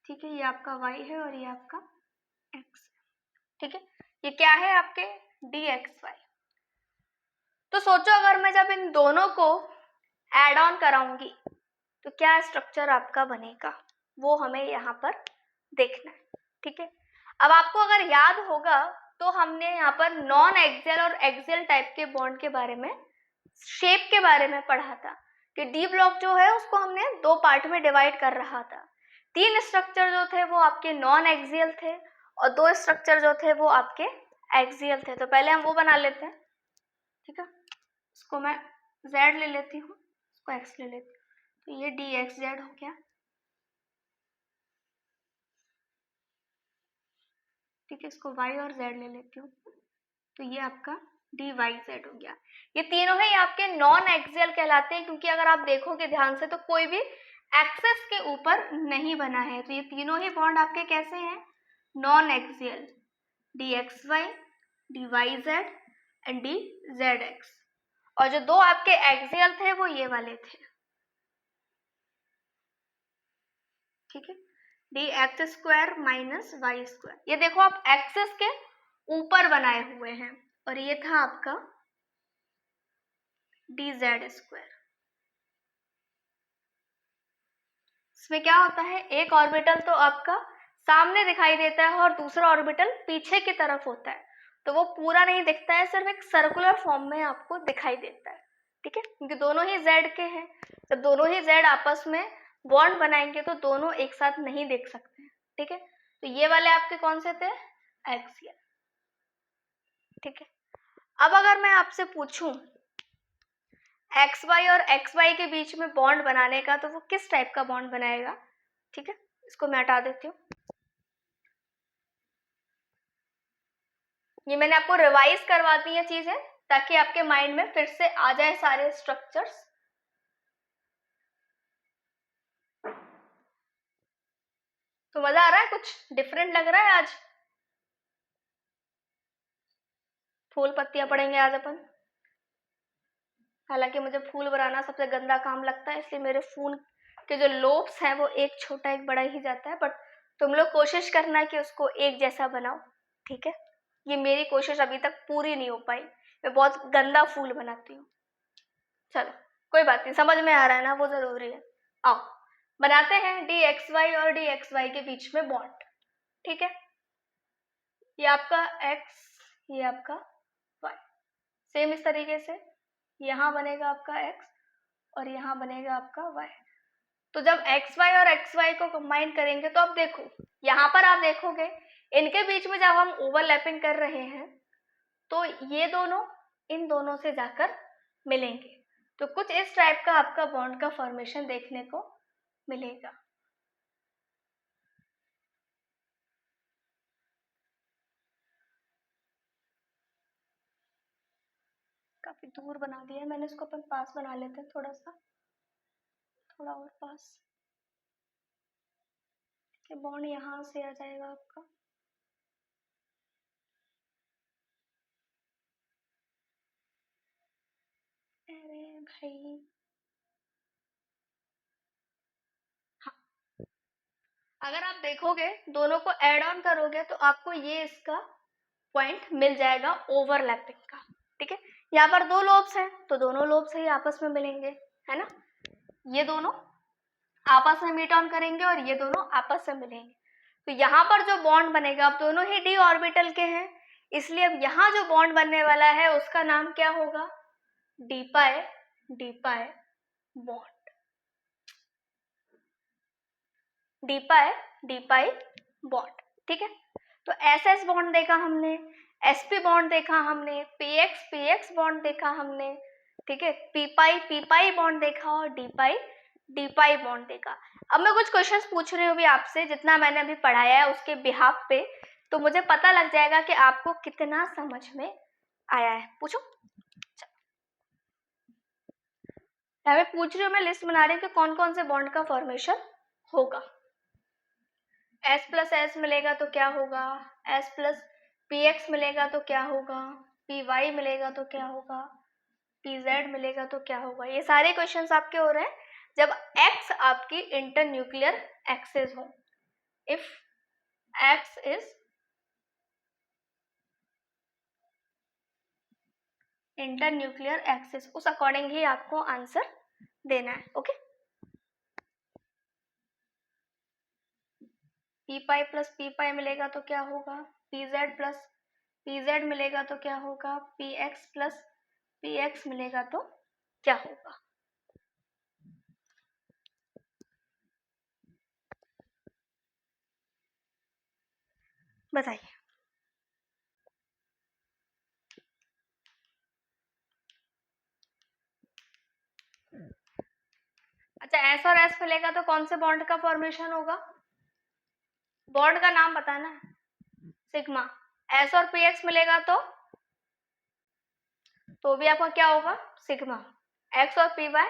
ठीक है, ये आपका y है और ये आपका x, ठीक है। ये क्या है आपके dxy। तो सोचो अगर मैं जब इन दोनों को ऐड ऑन कराऊंगी तो क्या स्ट्रक्चर आपका बनेगा, वो हमें यहाँ पर देखना है, ठीक है। अब आपको अगर याद होगा तो हमने यहाँ पर नॉन एक्सियल और एक्सियल टाइप के बॉन्ड के बारे में, शेप के बारे में पढ़ा था कि डी ब्लॉक जो है उसको हमने दो पार्ट में डिवाइड कर रहा था। तीन स्ट्रक्चर जो थे वो आपके नॉन एक्सियल थे और दो स्ट्रक्चर जो थे वो आपके एक्सियल थे। तो पहले हम वो बना लेते हैं, ठीक है। इसको मैं z ले लेती हूँ, इसको x ले लेती हूँ, तो ये डी एक्स जेड हो गया, ठीक है। इसको y और z ले लेती हूँ, तो ये आपका डी वाई जेड हो गया। ये तीनों ही आपके नॉन एक्सियल कहलाते हैं, क्योंकि अगर आप देखोगे ध्यान से तो कोई भी एक्सेस के ऊपर नहीं बना है। तो ये तीनों ही बॉन्ड आपके कैसे हैं, non axial, D x Y, D Y Z and D Z x. और जो दो आपके एक्सियल थे वो ये वाले थे, ठीक है, D x square minus Y square. ये देखो आप एक्सेस के ऊपर बनाए हुए हैं, और ये था आपका डी जेड स्क्वायर। इसमें क्या होता है, एक ऑर्बिटल तो आपका सामने दिखाई देता है और दूसरा ऑर्बिटल पीछे की तरफ होता है, तो वो पूरा नहीं दिखता है, सिर्फ एक सर्कुलर फॉर्म में आपको दिखाई देता है, ठीक है, क्योंकि दोनों ही z के हैं। जब दोनों ही z आपस में बॉन्ड बनाएंगे तो दोनों एक साथ नहीं देख सकते हैं, ठीक है। तो ये वाले आपके कौन से थे, एक्सियल, ठीक है। अब अगर मैं आपसे पूछूं एक्स वाई और एक्स वाई के बीच में बॉन्ड बनाने का, तो वो किस टाइप का बॉन्ड बनाएगा, ठीक है। इसको मैं हटा देती हूँ, ये मैंने आपको रिवाइज करवा दी है चीजें ताकि आपके माइंड में फिर से आ जाए सारे स्ट्रक्चर्स। तो मजा आ रहा है, कुछ डिफरेंट लग रहा है आज, फूल पत्तियां पढ़ेंगे आज अपन। हालांकि मुझे फूल बनाना सबसे गंदा काम लगता है, इसलिए मेरे फूल के जो लोब्स हैं वो एक छोटा एक बड़ा ही जाता है, बट तुम लोग कोशिश करना कि उसको एक जैसा बनाओ, ठीक है। ये मेरी कोशिश अभी तक पूरी नहीं हो पाई, मैं बहुत गंदा फूल बनाती हूँ। चलो कोई बात नहीं, समझ में आ रहा है ना, वो जरूरी है। आओ बनाते हैं डी एक्स वाई और डी एक्स वाई के बीच में बॉन्ड, ठीक है। ये आपका x, ये आपका y, सेम इस तरीके से यहाँ बनेगा आपका x और यहाँ बनेगा आपका y। तो जब एक्स वाई और एक्स वाई को कंबाइन करेंगे तो अब देखो यहाँ पर आप देखोगे इनके बीच में जब हम ओवरलैपिंग कर रहे हैं तो ये दोनों इन दोनों से जाकर मिलेंगे, तो कुछ इस टाइप का आपका बॉन्ड का फॉर्मेशन देखने को मिलेगा। काफी दूर बना दिया है मैंने, इसको अपन पास बना लेते हैं, थोड़ा सा, थोड़ा और पास, कि बॉन्ड यहाँ से आ जाएगा आपका, भाई, हाँ, अगर आप देखोगे दोनों को ऐड ऑन करोगे तो आपको ये इसका पॉइंट मिल जाएगा ओवरलैपिंग का, ठीक है। यहाँ पर दो लोब्स हैं तो दोनों लोब्स ही आपस में मिलेंगे, है ना। ये दोनों आपस में मीट ऑन करेंगे और ये दोनों आपस में मिलेंगे, तो यहाँ पर जो बॉन्ड बनेगा, अब दोनों ही डी ऑर्बिटल के हैं, इसलिए अब यहाँ जो बॉन्ड बनने वाला है उसका नाम क्या होगा, D pi bond, D pi bond, ठीक है। तो एस एस बॉन्ड देखा हमने, sp बॉन्ड देखा हमने, px बॉन्ड देखा हमने, ठीक है, पी पाई बॉन्ड देखा और डी पाई बॉन्ड देखा। अब मैं कुछ क्वेश्चंस पूछ रही हूँ भी आपसे, जितना मैंने अभी पढ़ाया है उसके बिहाफ पे, तो मुझे पता लग जाएगा कि आपको कितना समझ में आया है। पूछो, मैं पूछ रही हूँ, मैं लिस्ट बना रही हूँ कि कौन कौन से बॉन्ड का फॉर्मेशन होगा। S प्लस एस मिलेगा तो क्या होगा, S प्लस पी एक्स मिलेगा तो क्या होगा, पी वाई मिलेगा तो क्या होगा, पी जेड मिलेगा तो क्या होगा। ये सारे क्वेश्चंस आपके हो रहे हैं जब X आपकी इंटरन्यूक्लियर एक्सिस हो। If X is internuclear axis, उस अकॉर्डिंग ही आपको आंसर देना है, okay. P pi plus P pi मिलेगा तो क्या होगा, P Z plus P Z मिलेगा तो क्या होगा, P X plus P X मिलेगा तो क्या होगा। बताइए। अच्छा, एस और एस मिलेगा तो कौन से बॉन्ड का फॉर्मेशन होगा, बॉन्ड का नाम बताना है, सिग्मा। एस और पी एक्स मिलेगा तो भी आपका क्या होगा, सिग्मा। एक्स और पी वाई,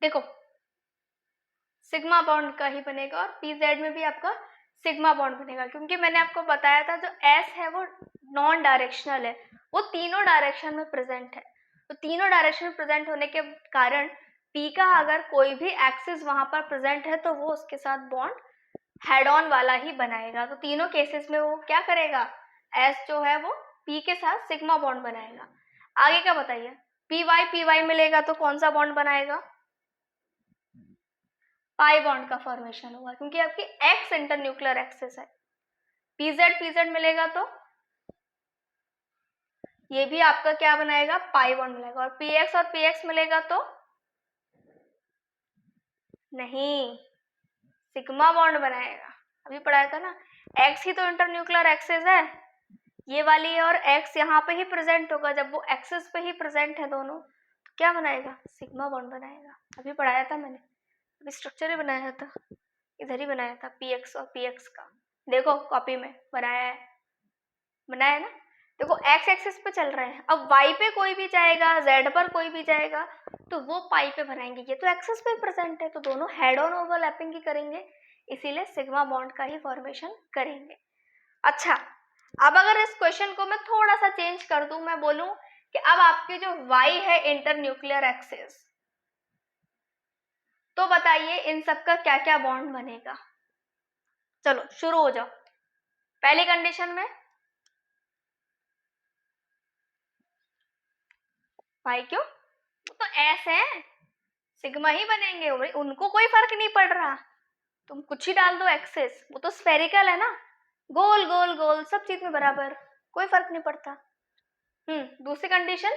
देखो सिग्मा बॉन्ड का ही बनेगा और पी जेड में भी आपका सिग्मा बॉन्ड बनेगा, क्योंकि मैंने आपको बताया था जो एस है वो नॉन डायरेक्शनल है, वो तीनों डायरेक्शन में प्रेजेंट है। तो तीनों डायरेक्शन में प्रेजेंट होने के कारण पी का अगर कोई भी एक्सिस वहां पर प्रेजेंट है तो वो उसके साथ बॉन्ड हेड ऑन वाला ही बनाएगा। तो तीनों केसेस में वो क्या करेगा, एस जो है वो पी के साथ सिग्मा बॉन्ड बनाएगा। आगे क्या बताइए, पी वाई मिलेगा तो कौन सा बॉन्ड बनाएगा, पाई बॉन्ड का फॉर्मेशन होगा, क्योंकि आपकी एक्स इंटरन्यूक्लियर एक्सिस है। पीजेड मिलेगा तो ये भी आपका क्या बनाएगा, पाई बॉन्ड बनाएगा। और पीएक्स मिलेगा तो नहीं, सिग्मा बॉन्ड बनाएगा। अभी पढ़ाया था ना, एक्स ही तो इंटरन्यूक्लियर एक्सिस है, ये वाली है, और एक्स यहाँ पे ही प्रेजेंट होगा। जब वो एक्सिस पे ही प्रेजेंट है दोनों, तो क्या बनाएगा, सिग्मा बॉन्ड बनाएगा। अभी पढ़ाया था मैंने, अभी स्ट्रक्चर ही बनाया था, इधर ही बनाया था पीएक्स और पीएक्स का, देखो कॉपी में बनाया है ना। देखो एक्स एक्सिस पे चल रहे हैं, अब वाई पे कोई भी जाएगा, जेड पर कोई भी जाएगा, तो वो पाई पे बनाएंगे। ये तो एक्सिस पे प्रेजेंट है, तो दोनों हेड ऑन ओवरलैपिंग ही करेंगे, इसीलिए सिग्मा बॉन्ड का ही फॉर्मेशन करेंगे। अच्छा, अब अगर इस क्वेश्चन को मैं थोड़ा सा चेंज कर दूं, मैं बोलूं कि अब आपकी जो वाई है इंटरन्यूक्लियर एक्सिस, तो बताइए इन सबका क्या क्या बॉन्ड बनेगा। चलो शुरू हो जाओ। पहली कंडीशन में वाई क्यों, वो तो एस है, सिग्मा ही बनेंगे, उनको कोई फर्क नहीं पड़ रहा, तुम कुछ ही डाल दो एक्सेस, वो तो स्फेरिकल है ना, गोल गोल गोल सब चीज में बराबर, कोई फर्क नहीं पड़ता। दूसरी कंडीशन,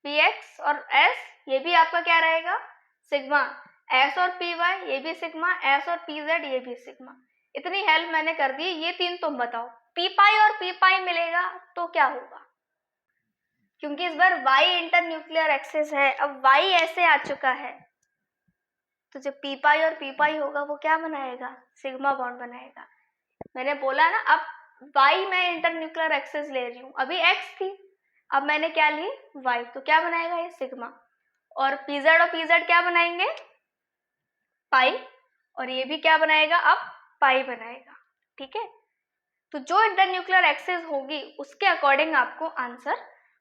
पी एक्स और एस, ये भी आपका क्या रहेगा, सिग्मा। एस और पी वाई, ये भी सिग्मा। एस और पी जेड, ये भी सिग्मा। इतनी हेल्प मैंने कर दी, ये तीन तुम बताओ। पी पाई और पी पाई मिलेगा तो क्या होगा, क्योंकि इस बार वाई इंटरन्यूक्लियर एक्सिस है, अब वाई ऐसे आ चुका है, तो जो पी पाई और पी पाई होगा वो क्या बनाएगा, सिग्मा बॉन्ड बनाएगा। मैंने बोला ना, अब वाई मैं इंटरन्यूक्लियर एक्सिस ले रही हूँ, अभी एक्स थी, अब मैंने क्या ली, वाई, तो क्या बनाएगा ये, सिग्मा। और पीजेड और पीजेड क्या बनाएंगे, पाई, और ये भी क्या बनाएगा, अब पाई बनाएगा, ठीक है। तो जो इंटरन्यूक्लियर एक्सिस होगी उसके अकॉर्डिंग आपको आंसर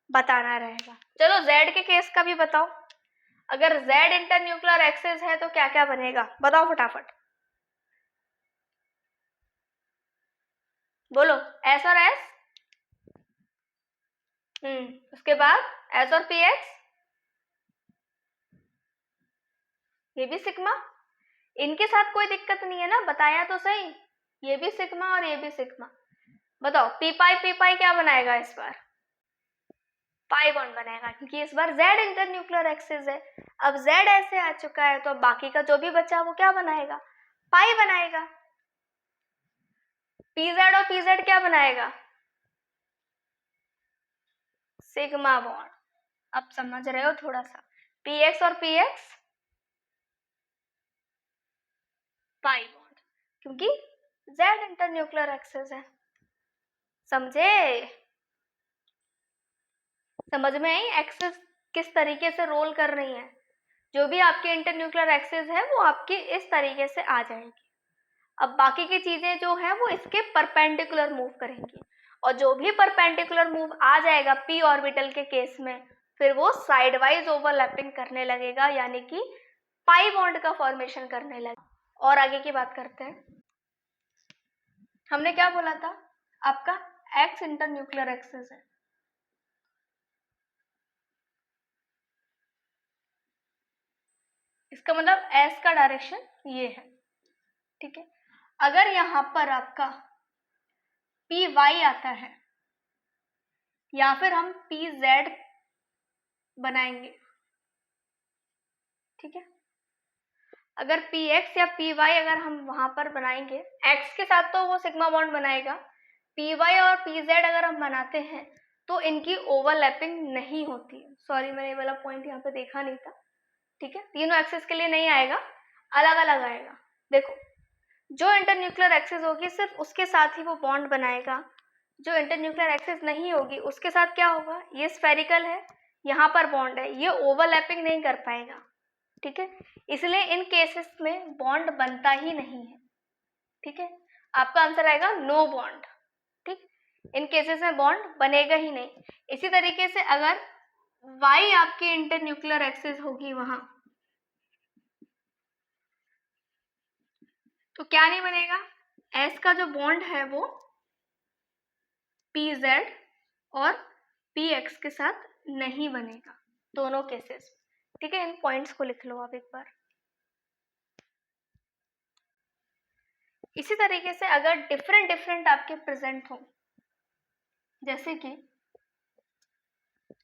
बताना रहेगा। चलो Z के केस का भी बताओ। अगर Z इंटरन्यूक्लियर एक्सिस है तो क्या क्या बनेगा, बताओ फटाफट, बोलो। S और S, उसके बाद S और PX, ये भी सिग्मा। इनके साथ कोई दिक्कत नहीं है ना, बताया तो सही, ये भी सिग्मा और ये भी सिग्मा। बताओ पी पाई क्या बनाएगा इस बार, पाई बॉन्ड बनाएगा, क्योंकि इस बार Z इंटरन्यूक्लियर एक्सिस है। अब Z ऐसे आ चुका है तो बाकी का जो भी बचा वो क्या बनाएगा, पाई बनाएगा। PZ और PZ क्या बनाएगा, सिग्मा बॉन्ड। अब समझ रहे हो थोड़ा सा। PX और PX पाई बॉन्ड, क्योंकि Z इंटरन्यूक्लियर एक्सिस है। समझे, समझ में आई एक्सिस किस तरीके से रोल कर रही है। जो भी आपकी इंटरन्यूक्लियर एक्सिस है वो आपकी इस तरीके से आ जाएगी। अब बाकी की चीजें जो है वो इसके परपेंडिकुलर मूव करेंगी, और जो भी परपेंडिकुलर मूव आ जाएगा p ऑर्बिटल के केस में, फिर वो साइड वाइज ओवरलैपिंग करने लगेगा, यानी कि पाई बॉन्ड का फॉर्मेशन करने लगेगा। और आगे की बात करते हैं। हमने क्या बोला था, आपका x इंटरन्यूक्लियर एक्सिस है, इसका मतलब S का डायरेक्शन ये है, ठीक है। अगर यहाँ पर आपका पी वाई आता है या फिर हम पी जेड बनाएंगे, ठीक है। अगर पी एक्स या पी वाई अगर हम वहां पर बनाएंगे, एक्स के साथ तो वो सिग्मा बॉन्ड बनाएगा, पी वाई और पी जेड अगर हम बनाते हैं तो इनकी ओवरलैपिंग नहीं होती है। सॉरी, मैंने ये वाला पॉइंट यहाँ पे देखा नहीं था, ठीक है। तीनों एक्सिस के लिए नहीं आएगा, अलग अलग आएगा। देखो, जो इंटरन्यूक्लियर एक्सिस होगी सिर्फ उसके साथ ही वो बॉन्ड बनाएगा, जो इंटरन्यूक्लियर एक्सिस नहीं होगी उसके साथ क्या होगा, ये स्फेरिकल है, यहाँ पर बॉन्ड है, ये ओवरलैपिंग नहीं कर पाएगा, ठीक है। इसलिए इन केसेस में बॉन्ड बनता ही नहीं है, ठीक है। आपका आंसर आएगा नो बॉन्ड, ठीक। इन केसेस में बॉन्ड बनेगा ही नहीं। इसी तरीके से अगर y आपकी इंटरन्यूक्लियर एक्सिस होगी वहां, तो क्या नहीं बनेगा, S का जो बॉन्ड है वो PZ और PX के साथ नहीं बनेगा, दोनों केसेस, ठीक है। इन पॉइंट्स को लिख लो आप एक बार। इसी तरीके से अगर डिफरेंट डिफरेंट आपके प्रेजेंट हो, जैसे कि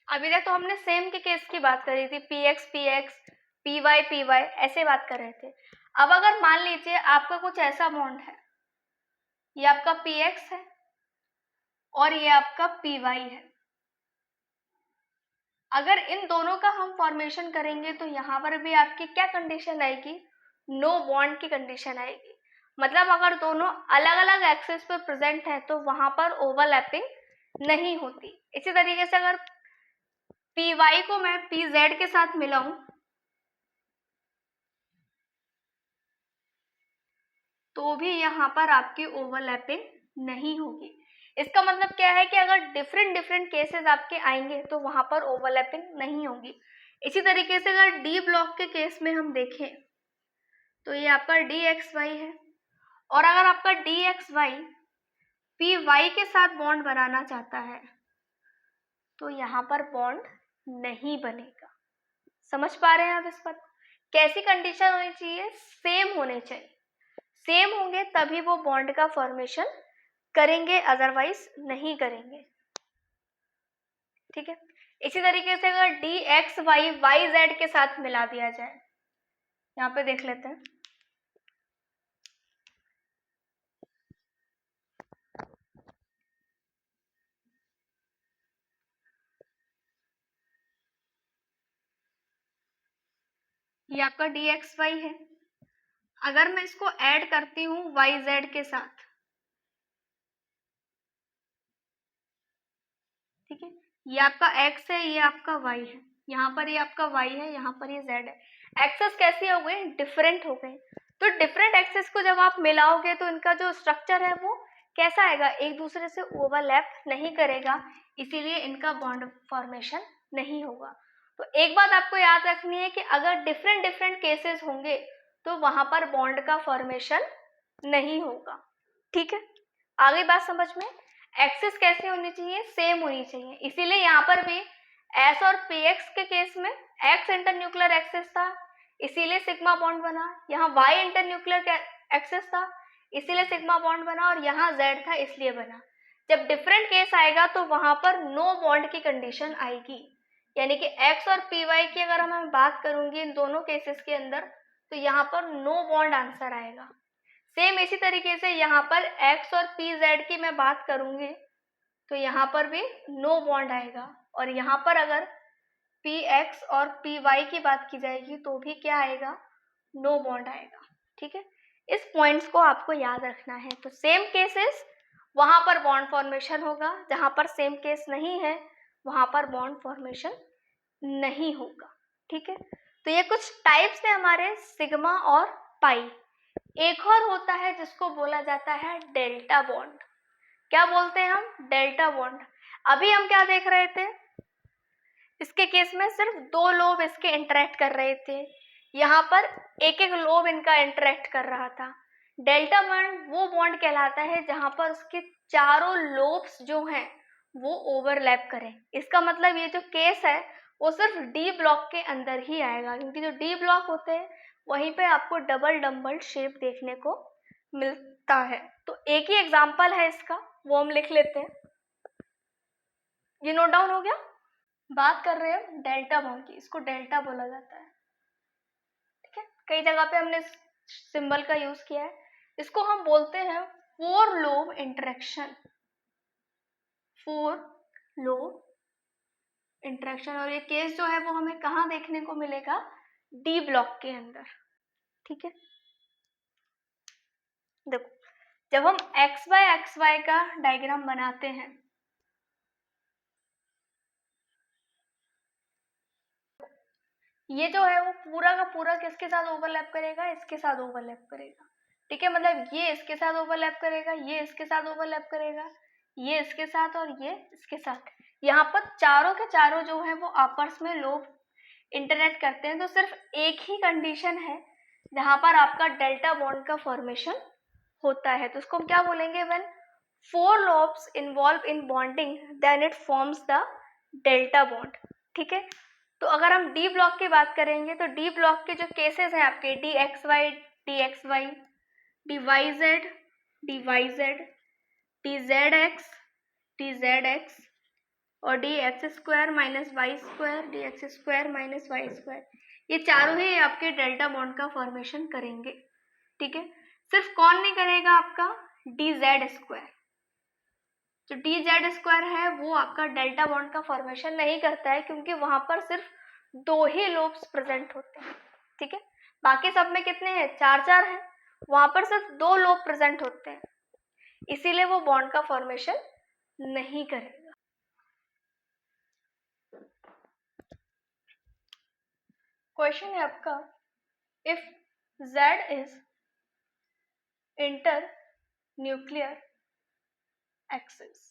अभी तक तो हमने सेम के केस की बात करी थी, PX PX PY ऐसे बात कर रहे थे। अब अगर मान लीजिए आपका कुछ ऐसा बॉन्ड है, ये आपका PX है और ये आपका PY है, अगर इन दोनों का हम फॉर्मेशन करेंगे तो यहाँ पर भी आपकी क्या कंडीशन आएगी, नो बॉन्ड की कंडीशन आएगी। मतलब अगर दोनों अलग अलग एक्सिस पर प्रेजेंट है तो वहां पर ओवरलैपिंग नहीं होती। इसी तरीके से अगर PY को मैं PZ के साथ मिलाऊं तो भी यहाँ पर आपकी ओवरलैपिंग नहीं होगी। इसका मतलब क्या है कि अगर डिफरेंट डिफरेंट केसेस आपके आएंगे तो वहां पर ओवरलैपिंग नहीं होगी। इसी तरीके से अगर डी ब्लॉक के केस में हम देखें तो ये आपका DXY है, और अगर आपका DXY PY के साथ बॉन्ड बनाना चाहता है तो यहाँ पर बॉन्ड नहीं बनेगा। समझ पा रहे हैं आप इस बात? कैसी कंडीशन होनी चाहिए, सेम होने चाहिए, सेम होंगे तभी वो बॉन्ड का फॉर्मेशन करेंगे, अदरवाइज नहीं करेंगे, ठीक है। इसी तरीके से अगर DXY YZ के साथ मिला दिया जाए, यहाँ पे देख लेते हैं। ये आपका DXY है, अगर मैं इसको ऐड करती हूँ YZ के साथ, ठीक है, ये आपका X है, ये आपका Y है, यहाँ पर ये आपका Y है, यहाँ पर ये Z है। एक्सेस कैसे हो गए, डिफरेंट हो गए। तो डिफरेंट एक्सेस को जब आप मिलाओगे तो इनका जो स्ट्रक्चर है वो कैसा आएगा, एक दूसरे से ओवरलैप नहीं करेगा, इसीलिए इनका बॉन्ड फॉर्मेशन नहीं होगा। तो एक बात आपको याद रखनी है कि अगर डिफरेंट डिफरेंट केसेस होंगे तो वहां पर बॉन्ड का फॉर्मेशन नहीं होगा। ठीक है, आ गई बात समझ में। एक्सिस कैसी होनी चाहिए, सेम होनी चाहिए, इसीलिए यहाँ पर भी एस और पी एक्स के केस में एक्स इंटरन्यूक्लियर एक्सिस था, इसीलिए सिग्मा बॉन्ड बना। यहाँ वाई इंटरन्यूक्लियर एक्सिस था, इसीलिए सिग्मा बॉन्ड बना, और यहाँ जेड था इसलिए बना। जब डिफरेंट केस आएगा तो वहां पर नो बॉन्ड की कंडीशन आएगी, यानी कि एक्स और पी वाई की अगर मैं बात करूंगी इन दोनों केसेस के अंदर, तो यहाँ पर नो बॉन्ड आंसर आएगा। सेम इसी तरीके से यहाँ पर एक्स और पी जेड की मैं बात करूंगी तो यहाँ पर भी नो बॉन्ड आएगा, और यहाँ पर अगर पी एक्स और पी वाई की बात की जाएगी तो भी क्या आएगा, नो बॉन्ड आएगा। ठीक है, इस पॉइंट्स को आपको याद रखना है। तो सेम केसेस वहां पर बॉन्ड फॉर्मेशन होगा, जहां पर सेम केस नहीं है वहां पर बॉन्ड फॉर्मेशन नहीं होगा। ठीक है, तो ये कुछ टाइप्स है हमारे सिग्मा और पाई। एक और होता है जिसको बोला जाता है डेल्टा बॉन्ड। क्या बोलते हैं हम, डेल्टा बॉन्ड। अभी हम क्या देख रहे थे, इसके केस में सिर्फ दो लोब इसके इंटरेक्ट कर रहे थे, यहाँ पर एक एक लोब इनका इंटरेक्ट कर रहा था। डेल्टा बॉन्ड वो बॉन्ड कहलाता है जहां पर उसके चारों लोब्स जो हैं वो ओवरलैप करें। इसका मतलब ये जो केस है वो सिर्फ डी ब्लॉक के अंदर ही आएगा, क्योंकि जो डी ब्लॉक होते हैं वहीं पे आपको डबल डम्बल शेप देखने को मिलता है। तो एक ही एग्जाम्पल है इसका, वो हम लिख लेते हैं। ये नोट डाउन हो गया। बात कर रहे हैं डेल्टा बॉन्ड की, इसको डेल्टा बोला जाता है। ठीक है, कई जगह पे हमने सिंबल का यूज किया है। इसको हम बोलते हैं four lobe interaction, four lobe interaction. और ये केस जो है वो हमें कहाँ देखने को मिलेगा, डी ब्लॉक के अंदर। ठीक है, देखो जब हम एक्स वाई का डायग्राम बनाते हैं, ये जो है वो पूरा का पूरा किसके साथ ओवरलैप करेगा, इसके साथ ओवरलैप करेगा। ठीक है, मतलब ये इसके साथ ओवरलैप करेगा, ये इसके साथ ओवरलैप करेगा, ये इसके साथ और ये इसके साथ। यहाँ पर चारों के चारों जो है वो आपस में लोब इंटरेक्ट करते हैं। तो सिर्फ एक ही कंडीशन है जहां पर आपका डेल्टा बॉन्ड का फॉर्मेशन होता है, तो उसको हम क्या बोलेंगे, when four lobes involve in bonding then it forms the delta bond. ठीक है, तो अगर हम डी ब्लॉक की बात करेंगे तो डी ब्लॉक के जो केसेस हैं आपके d x Y, D Y z, d Z x और d x square minus Y square, d x square minus Y square, ये चारों ही आपके डेल्टा बॉन्ड का फॉर्मेशन करेंगे। ठीक है, सिर्फ कौन नहीं करेगा, आपका डी जेड स्क्वायर। जो डी जेड स्क्वायर है वो आपका डेल्टा बॉन्ड का फॉर्मेशन नहीं करता है, क्योंकि वहां पर सिर्फ दो ही लोब्स प्रेजेंट होते हैं। ठीक है, बाकी सब में कितने हैं, चार चार हैं, वहां पर सिर्फ दो लोब प्रेजेंट होते हैं, इसीलिए वो बॉन्ड का फॉर्मेशन नहीं करेगा। क्वेश्चन है आपका, if Z is inter nuclear axis,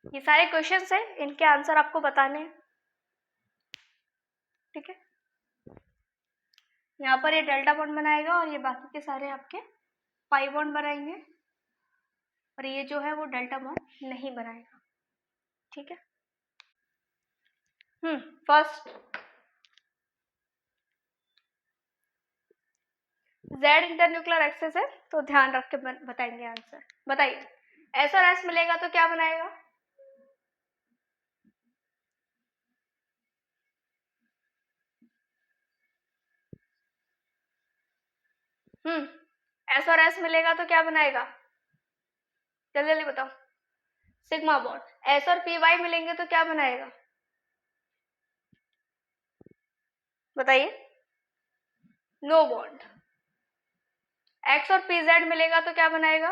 ये सारे क्वेश्चंस हैं, इनके आंसर आपको बताने हैं। ठीक है, यहाँ पर ये डेल्टा बॉन्ड बनाएगा और ये बाकी के सारे आपके पाई बॉन्ड बनाएंगे, और ये जो है वो डेल्टा बॉन्ड नहीं बनाएगा। ठीक है, फर्स्ट Z इंटरन्यूक्लियर एक्सिस है, तो ध्यान रख के बताएंगे आंसर। बताइए, S और S मिलेगा तो क्या बनाएगा, एस और एस मिलेगा तो क्या बनाएगा, जल्दी जल्दी बताओ। Sigma bond. एस और पी वाई मिलेंगे तो क्या बनाएगा, बताइए, नो बॉन्ड। एक्स और पी जेड मिलेगा तो क्या बनाएगा,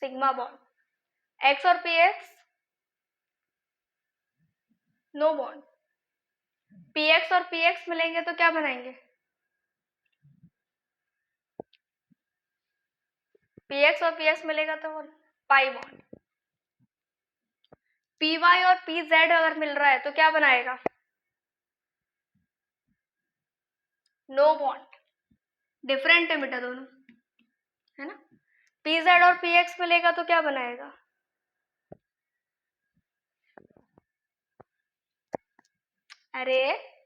सिग्मा बॉन्ड। एक्स और P X, no bond. P X और पी एक्स मिलेंगे तो क्या बनाएंगे, पी एक्स और पी एक्स मिलेगा तो पाई बॉन्ड। पी वाई और पी जेड अगर मिल रहा है तो क्या बनाएगा, नो बॉन्ड। डिफरेंट है बेटा दोनों, है ना। पी जेड और पी एक्स मिलेगा तो क्या बनाएगा, अरे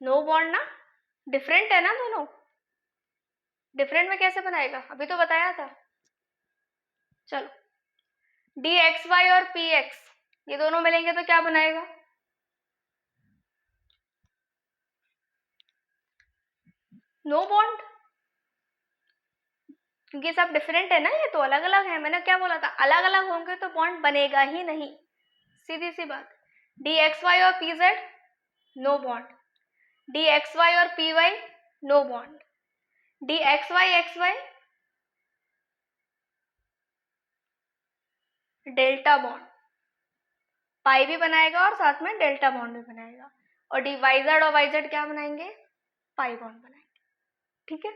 नो बॉन्ड ना, डिफरेंट है ना दोनों। डिफरेंट में कैसे बनाएगा, अभी तो बताया था। चलो, डी एक्स वाई और पी एक्स ये दोनों मिलेंगे तो क्या बनाएगा, नो बॉन्ड, क्योंकि सब डिफरेंट है ना, ये तो अलग अलग है। मैंने क्या बोला था, अलग अलग होंगे तो बॉन्ड बनेगा ही नहीं, सीधी सी बात। डी एक्स वाई और P z, no bond. D x y और P y, no bond. D x y, delta bond, pi भी बनाएगा और साथ में डेल्टा बॉन्ड भी बनाएगा। और डी वाई जेड और वाई जेड क्या बनाएंगे, पाई बॉन्ड बनाएंगे। ठीक है,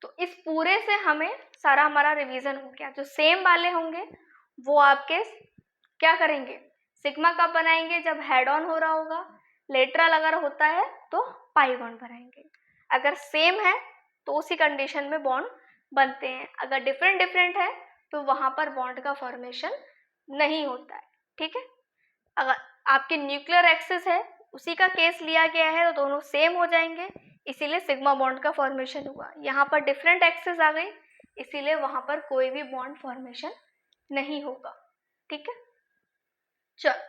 तो इस पूरे से हमें सारा हमारा रिवीजन हो गया। जो सेम वाले होंगे वो आपके क्या करेंगे, सिग्मा कब बनाएंगे, जब हेड ऑन हो रहा होगा। लेटरल अगर होता है तो पाई बॉन्ड बनाएंगे। अगर सेम है तो उसी कंडीशन में बॉन्ड बनते हैं। अगर डिफरेंट डिफरेंट है तो वहां पर बॉन्ड का फॉर्मेशन नहीं होता है। ठीक है, अगर आपकी न्यूक्लियर एक्सिस है उसी का केस लिया गया है तो दोनों सेम हो जाएंगे, इसीलिए सिग्मा बॉन्ड का फॉर्मेशन हुआ। यहाँ पर डिफरेंट एक्सिस आ गई, इसीलिए वहां पर कोई भी बॉन्ड फॉर्मेशन नहीं होगा। ठीक है, चल,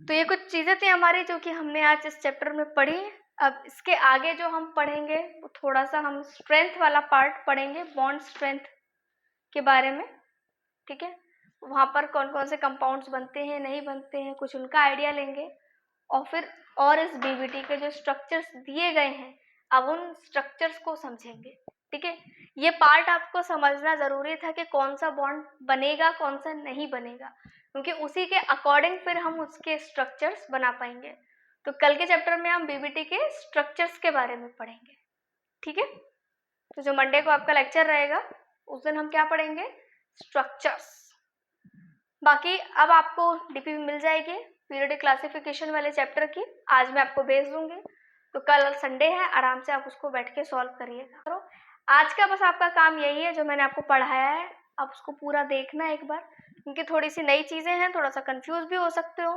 तो ये कुछ चीजें थी हमारी जो कि हमने आज इस चैप्टर में पढ़ी। अब इसके आगे जो हम पढ़ेंगे वो थोड़ा सा हम स्ट्रेंथ वाला पार्ट पढ़ेंगे, बॉन्ड स्ट्रेंथ के बारे में। ठीक है, वहां पर कौन कौन से कंपाउंड्स बनते हैं नहीं बनते हैं, कुछ उनका आइडिया लेंगे। और फिर और इस बीबीटी के जो स्ट्रक्चर्स दिए गए हैं अब उन स्ट्रक्चर्स को समझेंगे। ठीक है, ये पार्ट आपको समझना जरूरी था कि कौन सा बॉन्ड बनेगा कौन सा नहीं बनेगा, क्योंकि उसी के अकॉर्डिंग फिर हम उसके स्ट्रक्चर्स बना पाएंगे। तो कल के चैप्टर में हम बीबीटी के स्ट्रक्चर्स के बारे में पढ़ेंगे। ठीक है, तो जो मंडे को आपका लेक्चर रहेगा उस दिन हम क्या पढ़ेंगे, स्ट्रक्चर्स। बाकी अब आपको डीपी मिल जाएगी पीरियोडिक क्लासिफिकेशन वाले चैप्टर की, आज मैं आपको भेज दूंगी। तो कल संडे है, आराम से आप उसको बैठ के सॉल्व करिएगा। आज का बस आपका काम यही है, जो मैंने आपको पढ़ाया है आप उसको पूरा देखना एक बार, क्योंकि थोड़ी सी नई चीजें हैं, थोड़ा सा कंफ्यूज भी हो सकते हो।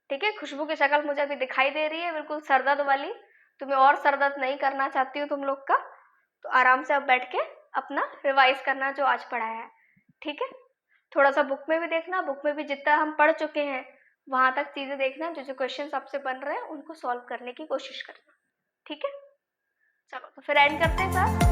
ठीक है, खुशबू की शक्ल मुझे अभी दिखाई दे रही है बिल्कुल सरदर्द वाली, तो मैं और सरदर्द नहीं करना चाहती हूँ तुम लोग का। तो आराम से अब बैठ के अपना रिवाइज करना जो आज पढ़ाया है। ठीक है, थोड़ा सा बुक में भी देखना, बुक में भी जितना हम पढ़ चुके हैं वहां तक चीजें देखना, जो जो क्वेश्चन आपसे बन रहे हैं उनको सॉल्व करने की कोशिश करना। ठीक है, चलो तो फिर एंड करते हैं सर।